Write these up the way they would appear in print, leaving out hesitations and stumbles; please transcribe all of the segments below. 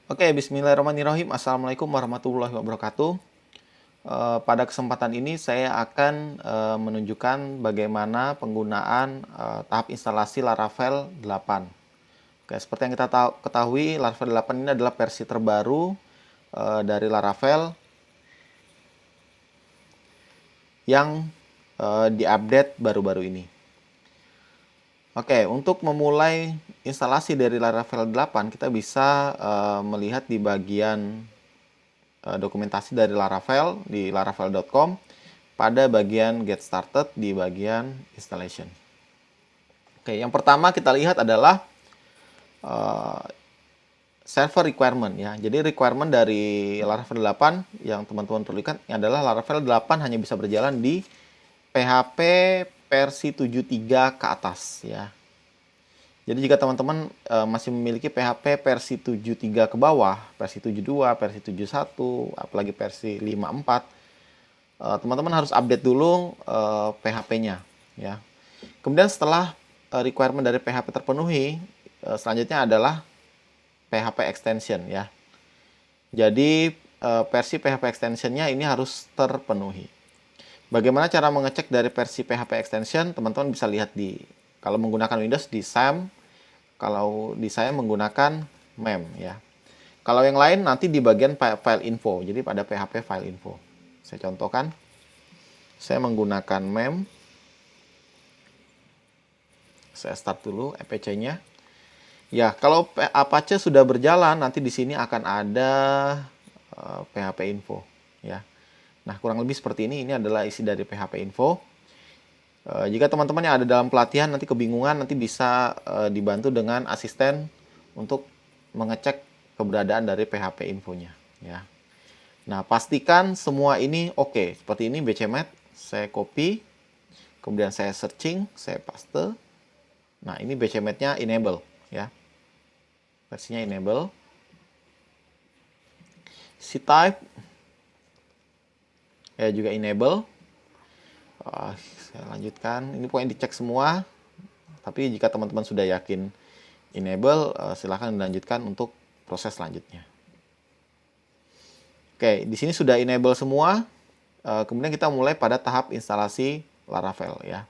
Oke, bismillahirrahmanirrahim. Assalamualaikum warahmatullahi wabarakatuh. Pada kesempatan ini saya akan menunjukkan bagaimana penggunaan tahap instalasi Laravel 8. Oke, seperti yang kita ketahui, Laravel 8 ini adalah versi terbaru dari Laravel yang diupdate baru-baru ini. Oke, untuk memulai instalasi dari Laravel 8, kita bisa melihat di bagian dokumentasi dari Laravel di laravel.com pada bagian Get Started di bagian Installation. Oke, yang pertama kita lihat adalah server requirement ya. Jadi requirement dari Laravel 8 yang teman-teman perlu ingat adalah Laravel 8 hanya bisa berjalan di PHP versi 7.3 ke atas ya. Jadi jika teman-teman masih memiliki PHP versi 7.3 ke bawah, versi 7.2, versi 7.1, apalagi versi 5.4, teman-teman harus update dulu PHP-nya ya. Kemudian setelah requirement dari PHP terpenuhi, selanjutnya adalah PHP extension ya. Jadi versi PHP extension-nya ini harus terpenuhi. Bagaimana cara mengecek dari versi PHP extension? Teman-teman bisa lihat kalau menggunakan Windows di SAM, kalau di saya menggunakan mem ya. Kalau yang lain nanti di bagian file info. Jadi pada PHP file info. Saya contohkan. Saya menggunakan mem. Saya start dulu apache-nya. Ya, kalau Apache sudah berjalan, nanti di sini akan ada PHP info ya. Nah, kurang lebih seperti ini. Ini adalah isi dari PHP info. Jika teman-teman yang ada dalam pelatihan nanti kebingungan, nanti bisa dibantu dengan asisten untuk mengecek keberadaan dari PHP infonya ya. Nah, pastikan semua ini oke. Seperti ini bcmet, saya copy, kemudian saya searching, saya paste. Nah, ini bcmet-nya enable ya. Versinya enable. Ctype ya juga enable. Saya lanjutkan. Ini poin dicek semua. Tapi jika teman-teman sudah yakin enable, silahkan dilanjutkan untuk proses selanjutnya. Oke, di sini sudah enable semua. Kemudian kita mulai pada tahap instalasi Laravel ya.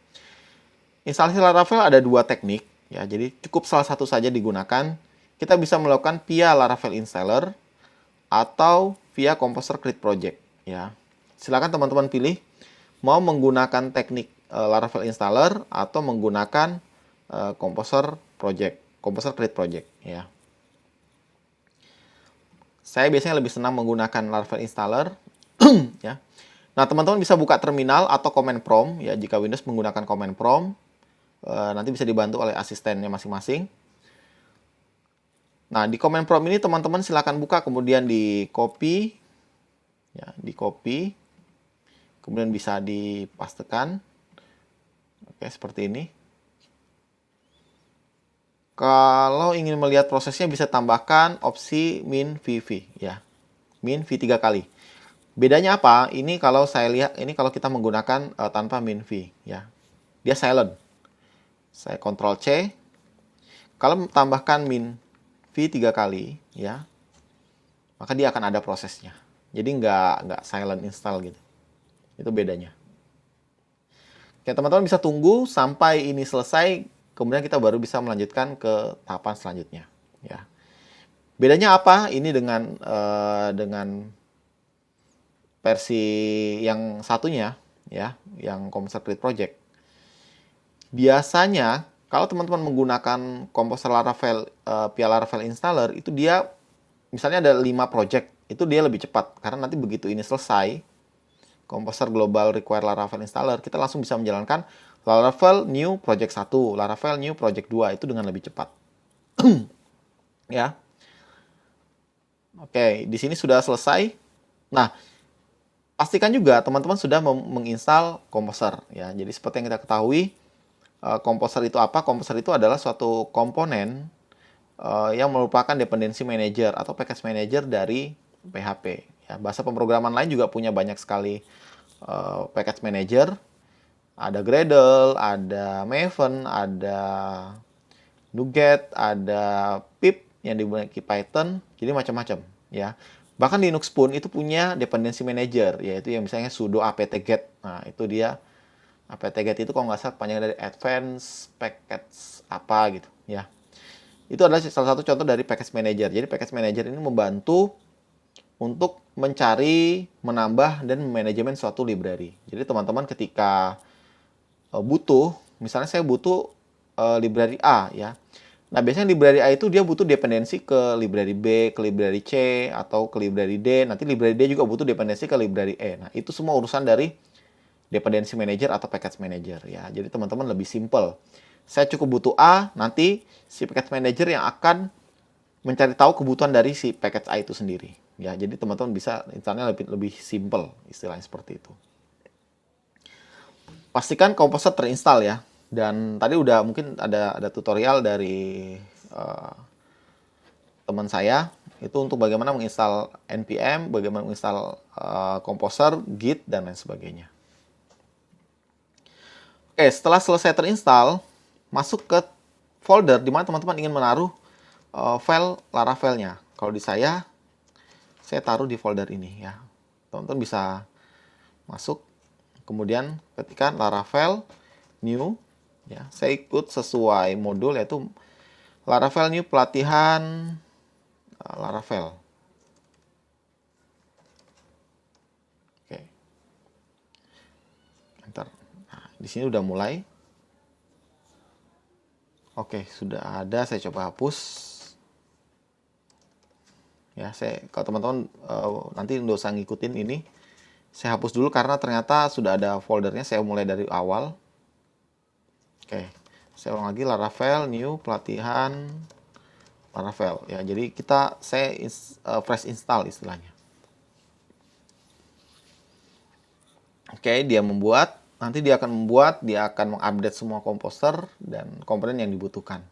Instalasi Laravel ada dua teknik ya. Jadi cukup salah satu saja digunakan. Kita bisa melakukan via Laravel installer atau via Composer Create Project ya. Silakan teman-teman pilih mau menggunakan teknik Laravel installer atau menggunakan Composer Create Project ya. Saya biasanya lebih senang menggunakan Laravel installer ya. Nah, teman-teman bisa buka terminal atau command prompt ya. Jika Windows menggunakan command prompt, nanti bisa dibantu oleh asistennya masing-masing. Nah, di command prompt ini teman-teman silakan buka, kemudian di copy ya, kemudian bisa dipastekan. Oke, seperti ini. Kalau ingin melihat prosesnya bisa tambahkan opsi min vv ya. Min v 3 kali. Bedanya apa? Ini kalau saya lihat, ini kalau kita menggunakan tanpa min v ya. Dia silent. Saya Ctrl C. Kalau tambahkan min v 3 kali ya, maka dia akan ada prosesnya. Jadi nggak silent install gitu. Itu bedanya. Oke, teman-teman bisa tunggu sampai ini selesai, kemudian kita baru bisa melanjutkan ke tahapan selanjutnya ya. Bedanya apa ini dengan versi yang satunya ya, yang Composer Create Project? Biasanya kalau teman-teman menggunakan Composer Laravel via Laravel installer, itu dia misalnya ada 5 project, itu dia lebih cepat karena nanti begitu ini selesai Composer Global Require Laravel installer, kita langsung bisa menjalankan Laravel New Project 1, Laravel New Project 2 itu dengan lebih cepat. Ya. Oke, di sini sudah selesai. Nah, pastikan juga teman-teman sudah menginstal Composer ya. Jadi seperti yang kita ketahui, Composer itu apa? Composer itu adalah suatu komponen yang merupakan dependency manager atau package manager dari PHP. Ya, bahasa pemrograman lain juga punya banyak sekali package manager. Ada Gradle, ada Maven, ada NuGet, ada Pip yang dimiliki Python, jadi macam-macam ya. Bahkan Linux pun itu punya dependency manager, yaitu yang misalnya sudo apt-get. Nah, itu dia apt-get itu kalau nggak salah panjang dari advanced package apa gitu ya. Itu adalah salah satu contoh dari package manager. Jadi package manager ini membantu untuk mencari, menambah, dan manajemen suatu library. Jadi teman-teman ketika butuh, misalnya saya butuh library A ya. Nah, biasanya library A itu dia butuh dependensi ke library B, ke library C, atau ke library D. Nanti library D juga butuh dependensi ke library E. Nah, itu semua urusan dari dependency manager atau package manager ya. Jadi teman-teman lebih simple. Saya cukup butuh A, nanti si package manager yang akan mencari tahu kebutuhan dari si package A itu sendiri. Ya, jadi teman-teman bisa installnya lebih simple, istilahnya seperti itu. Pastikan Composer terinstall ya. Dan tadi udah mungkin ada tutorial dari teman saya itu untuk bagaimana menginstal npm, bagaimana menginstal Composer, Git, dan lain sebagainya. Oke, setelah selesai terinstall, masuk ke folder di mana teman-teman ingin menaruh file Laravel-nya. Kalau di saya taruh di folder ini ya. Teman-teman bisa masuk, kemudian ketikkan Laravel new ya. Saya ikut sesuai modul yaitu Laravel new pelatihan Laravel. Oke. Enter. Nah, di sini udah mulai. Oke, sudah ada. Saya coba hapus. Ya, kalau teman-teman nanti nggak usah ngikutin ini. Saya hapus dulu karena ternyata sudah ada foldernya. Saya mulai dari awal. Oke, saya ulang lagi Laravel new pelatihan Laravel ya. Jadi saya fresh install istilahnya. Oke, nanti dia akan mengupdate semua komposer dan komponen yang dibutuhkan.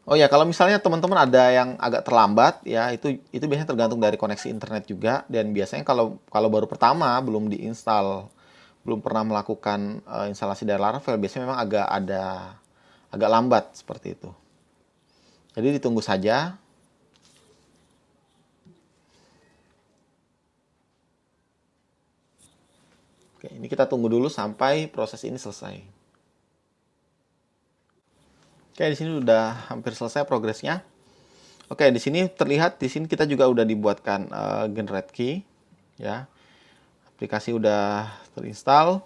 Oh ya, kalau misalnya teman-teman ada yang agak terlambat ya, itu biasanya tergantung dari koneksi internet juga, dan biasanya kalau baru pertama belum diinstal, belum pernah melakukan instalasi dari Laravel, biasanya memang agak lambat seperti itu. Jadi ditunggu saja. Oke, ini kita tunggu dulu sampai proses ini selesai. Oke, di sini udah hampir selesai progresnya. Oke, di sini terlihat kita juga udah dibuatkan generate key ya. Aplikasi udah terinstall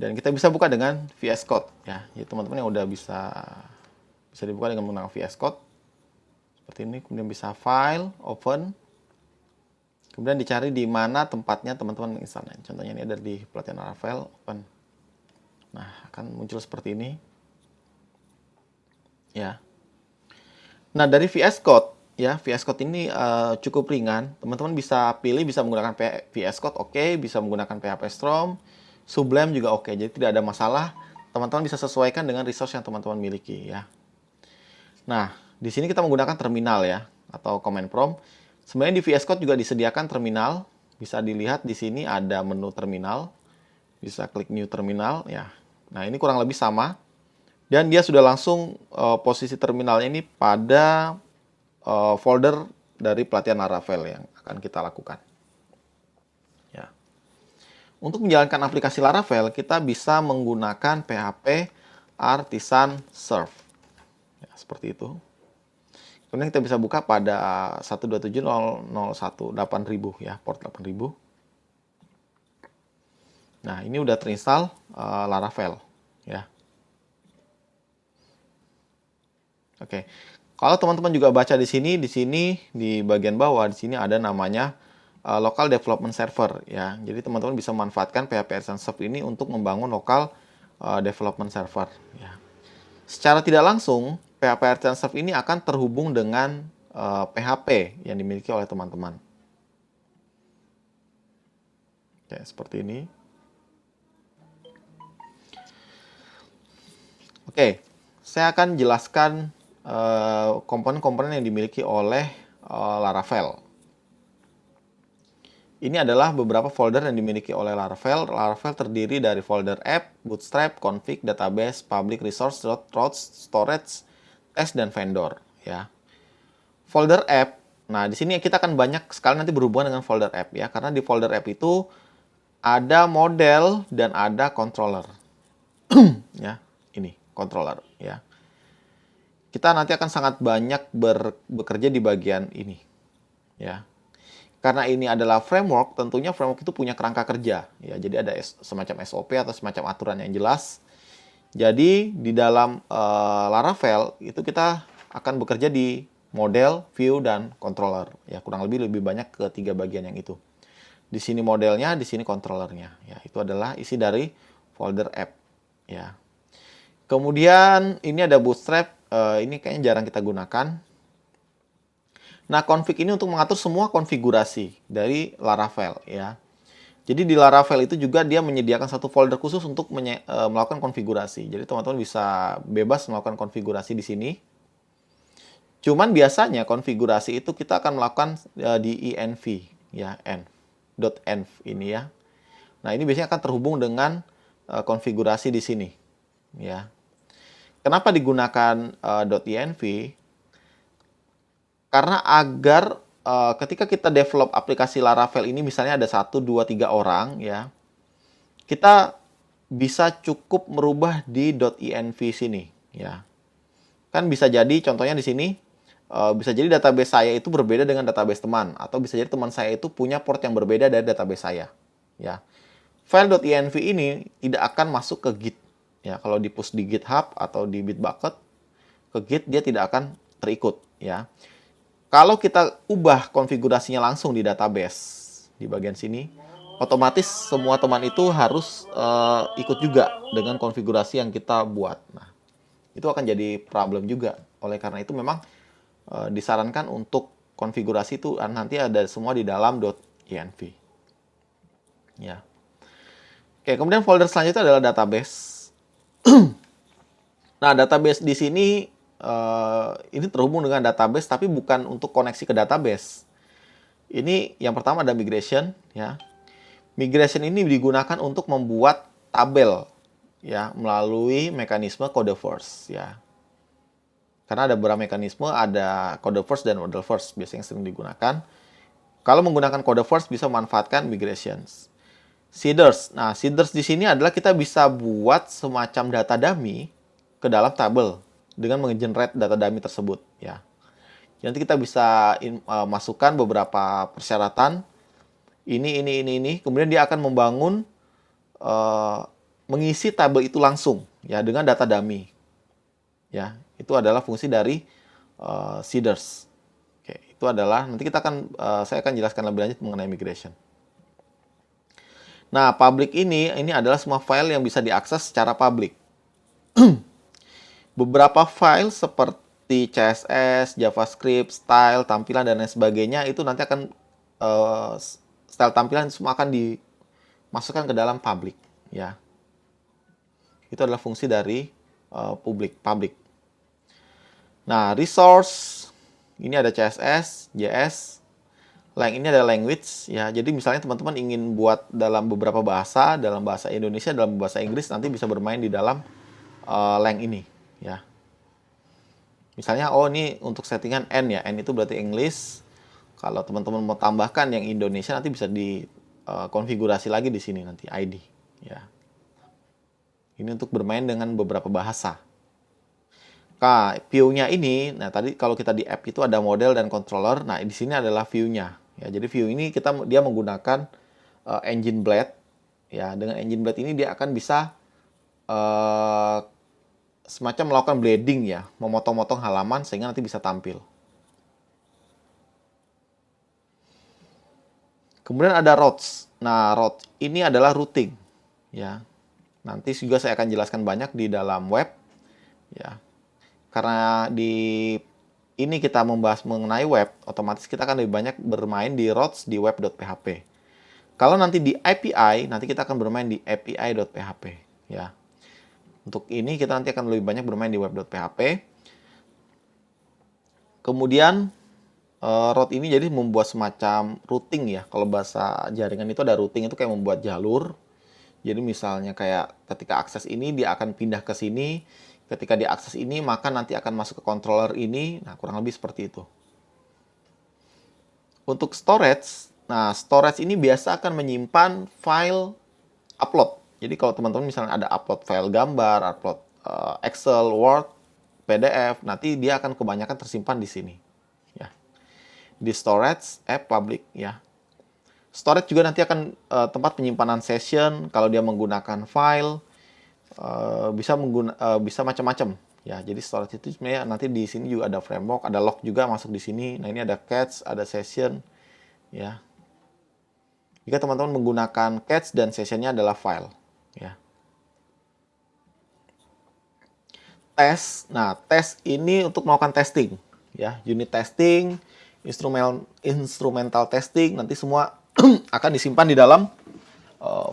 dan kita bisa buka dengan VS Code ya. Jadi teman-teman yang udah bisa dibuka dengan menggunakan VS Code seperti ini. Kemudian bisa file, open. Kemudian dicari di mana tempatnya teman-teman menginstalnya. Contohnya ini ada di pelatihan Laravel, open. Nah, akan muncul seperti ini. Ya. Nah, dari VS Code ya, VS Code ini cukup ringan. Teman-teman bisa pilih bisa menggunakan VS Code, oke, bisa menggunakan PHP Storm, Sublime juga oke. Jadi tidak ada masalah. Teman-teman bisa sesuaikan dengan resource yang teman-teman miliki ya. Nah, di sini kita menggunakan terminal ya atau command prompt. Sebenarnya di VS Code juga disediakan terminal. Bisa dilihat di sini ada menu terminal. Bisa klik new terminal ya. Nah, ini kurang lebih sama. Dan dia sudah langsung posisi terminalnya ini pada folder dari pelatihan Laravel yang akan kita lakukan. Ya. Untuk menjalankan aplikasi Laravel, kita bisa menggunakan PHP Artisan Serve. Ya, seperti itu. Kemudian kita bisa buka pada 127.0.1.8000 ya, port 8000. Nah, ini udah terinstall Laravel ya. Oke. Kalau teman-teman juga baca di sini di bagian bawah di sini ada namanya local development server ya. Jadi teman-teman bisa memanfaatkan PHP Artisan Serve ini untuk membangun local development server ya. Secara tidak langsung PHP Artisan Serve ini akan terhubung dengan PHP yang dimiliki oleh teman-teman. Ya, seperti ini. Oke, saya akan jelaskan komponen-komponen yang dimiliki oleh Laravel. Ini adalah beberapa folder yang dimiliki oleh Laravel. Laravel terdiri dari folder app, bootstrap, config, database, public resource, routes, storage, S dan vendor ya. Folder app. Nah, di sini kita akan banyak sekali nanti berhubungan dengan folder app ya, karena di folder app itu ada model dan ada controller. Ya, ini controller ya. Kita nanti akan sangat banyak bekerja di bagian ini ya. Karena ini adalah framework, tentunya framework itu punya kerangka kerja ya. Jadi ada semacam SOP atau semacam aturan yang jelas. Jadi di dalam Laravel itu kita akan bekerja di model, view, dan controller. Ya, kurang lebih banyak ke 3 bagian yang itu. Di sini modelnya, di sini controllernya. Ya, itu adalah isi dari folder app. Ya. Kemudian ini ada Bootstrap. Ini kayaknya jarang kita gunakan. Nah, config ini untuk mengatur semua konfigurasi dari Laravel. Ya. Jadi di Laravel itu juga dia menyediakan satu folder khusus untuk melakukan konfigurasi. Jadi teman-teman bisa bebas melakukan konfigurasi di sini. Cuman biasanya konfigurasi itu kita akan melakukan di env ya, .env ini ya. Nah, ini biasanya akan terhubung dengan konfigurasi di sini ya. Kenapa digunakan .env? Karena agar ketika kita develop aplikasi Laravel ini misalnya ada 1, 2, 3 orang ya, kita bisa cukup merubah di .env sini ya. Kan bisa jadi contohnya di sini bisa jadi database saya itu berbeda dengan database teman, atau bisa jadi teman saya itu punya port yang berbeda dari database saya ya. File .env ini tidak akan masuk ke Git ya. Kalau di push di GitHub atau di Bitbucket ke Git, dia tidak akan terikut ya. Kalau kita ubah konfigurasinya langsung di database di bagian sini, otomatis semua teman itu harus ikut juga dengan konfigurasi yang kita buat. Nah, itu akan jadi problem juga. Oleh karena itu memang disarankan untuk konfigurasi itu nanti ada semua di dalam .env. Ya. Oke, kemudian folder selanjutnya adalah database. Nah, database di sini ini terhubung dengan database tapi bukan untuk koneksi ke database. Ini yang pertama ada migration ya. Migration ini digunakan untuk membuat tabel ya melalui mekanisme code first ya. Karena ada beberapa mekanisme, ada code first dan model first biasanya sering digunakan. Kalau menggunakan code first bisa memanfaatkan migrations. Seeders. Nah, seeders di sini adalah kita bisa buat semacam data dummy ke dalam tabel dengan menge-generate data dummy tersebut ya. Nanti kita bisa masukkan beberapa persyaratan ini, kemudian dia akan membangun mengisi tabel itu langsung ya dengan data dummy. Ya, itu adalah fungsi dari seeders. Oke, itu adalah nanti saya akan jelaskan lebih lanjut mengenai migration. Nah, public ini adalah semua file yang bisa diakses secara public. Beberapa file seperti CSS, JavaScript, style, tampilan, dan lain sebagainya itu nanti akan style tampilan semua akan dimasukkan ke dalam public ya. Itu adalah fungsi dari public. Nah, resource ini ada CSS, JS, lang ini ada language ya. Jadi misalnya teman-teman ingin buat dalam beberapa bahasa, dalam bahasa Indonesia, dalam bahasa Inggris, nanti bisa bermain di dalam lang ini ya. Misalnya ini untuk settingan N ya. N itu berarti English. Kalau teman-teman mau tambahkan yang Indonesia nanti bisa dikonfigurasi lagi di sini nanti ID ya. Ini untuk bermain dengan beberapa bahasa. Nah, view-nya ini, nah tadi kalau kita di app itu ada model dan controller. Nah, di sini adalah view-nya. Ya, jadi view ini dia menggunakan engine blade. Ya, dengan engine blade ini dia akan bisa semacam melakukan bleeding ya, memotong-motong halaman sehingga nanti bisa tampil. Kemudian ada routes. Nah, route ini adalah routing. Ya, nanti juga saya akan jelaskan banyak di dalam web. Ya, karena di ini kita membahas mengenai web, otomatis kita akan lebih banyak bermain di routes di web.php. Kalau nanti di API, nanti kita akan bermain di api.php. Ya. Untuk ini kita nanti akan lebih banyak bermain di web.php. Kemudian route ini jadi membuat semacam routing ya. Kalau bahasa jaringan itu ada routing itu kayak membuat jalur. Jadi misalnya kayak ketika akses ini dia akan pindah ke sini, Ketika diakses ini, maka nanti akan masuk ke controller ini. Nah, kurang lebih seperti itu. Untuk storage, nah storage ini biasa akan menyimpan file upload. Jadi kalau teman-teman misalnya ada upload file gambar, upload Excel, Word, PDF, nanti dia akan kebanyakan tersimpan di sini. Ya. Di storage, app public, ya. Storage juga nanti akan tempat penyimpanan session kalau dia menggunakan file, bisa macam-macam. Ya, jadi storage itu sebenarnya nanti di sini juga ada framework, ada log juga masuk di sini. Nah, ini ada cache, ada session, ya. Jika teman-teman menggunakan cache dan sessionnya adalah file, ya. Tes, nah tes ini untuk melakukan testing, ya, unit testing, instrumental testing, nanti semua akan disimpan di dalam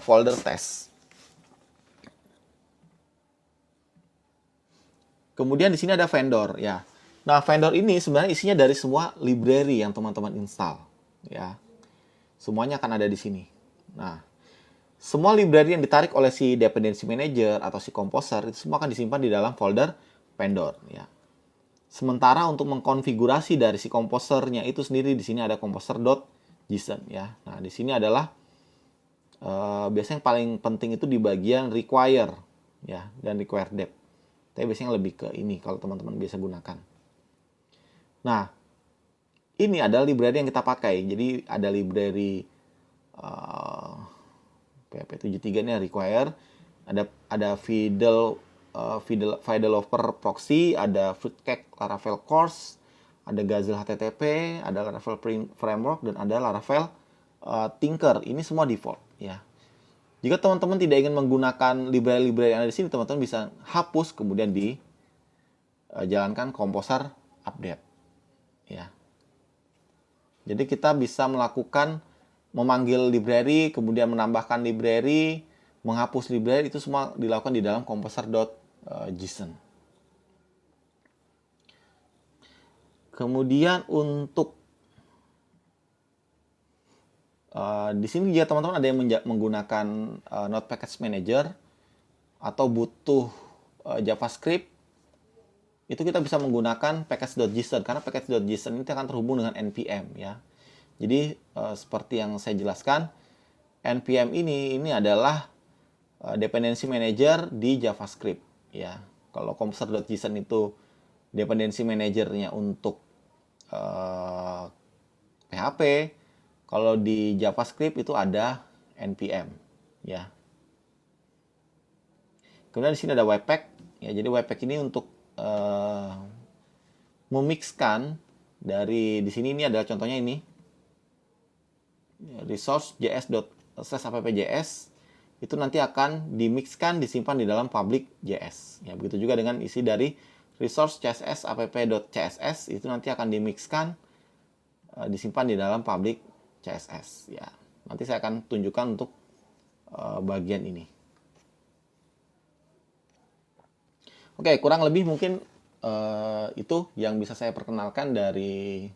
folder tes. Kemudian di sini ada vendor, ya. Nah, vendor ini sebenarnya isinya dari semua library yang teman-teman install, ya. Semuanya akan ada di sini. Nah, semua library yang ditarik oleh si dependency manager atau si composer itu semua akan disimpan di dalam folder vendor, ya. Sementara untuk mengkonfigurasi dari si komposernya itu sendiri di sini ada composer.json, ya. Nah, di sini adalah biasanya yang paling penting itu di bagian require, ya, dan require dep. Tapi biasanya lebih ke ini kalau teman-teman biasa gunakan. Nah, ini adalah library yang kita pakai. Jadi ada library PHP 73 ini require, ada Fidel developer proxy, ada Fruitcake Laravel course, ada Gazelle HTTP, ada Laravel framework, dan ada Laravel Tinker. Ini semua default, ya. Jika teman-teman tidak ingin menggunakan library-library yang ada di sini, teman-teman bisa hapus kemudian dijalankan composer update, ya. Jadi kita bisa melakukan memanggil library, kemudian menambahkan library, menghapus library, itu semua dilakukan di dalam composer.json. Kemudian untuk di sini jika teman-teman ada yang menggunakan Node Package Manager atau butuh JavaScript, itu kita bisa menggunakan package.json karena package.json ini akan terhubung dengan npm, ya. Jadi seperti yang saya jelaskan, npm ini adalah dependency manager di JavaScript, ya. Kalau composer.json itu dependency manajernya untuk PHP, kalau di JavaScript itu ada npm, ya. Kemudian di sini ada webpack, ya. Jadi webpack ini untuk memixkan dari di sini, ini adalah contohnya ini resource.js.appjs itu nanti akan dimixkan, disimpan di dalam public.js, ya. Begitu juga dengan isi dari resource.css.app.css itu nanti akan dimixkan, disimpan di dalam public.css, ya. Nanti saya akan tunjukkan untuk bagian ini. Oke, kurang lebih mungkin itu yang bisa saya perkenalkan dari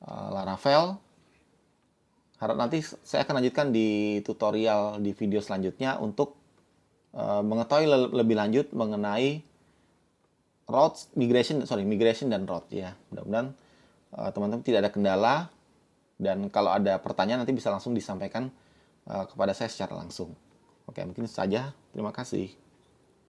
Laravel. Harap nanti saya akan lanjutkan di tutorial di video selanjutnya untuk mengetahui lebih lanjut mengenai migration dan route, ya. Mudah-mudahan teman-teman tidak ada kendala, dan kalau ada pertanyaan nanti bisa langsung disampaikan kepada saya secara langsung. Oke, mungkin saja. Terima kasih.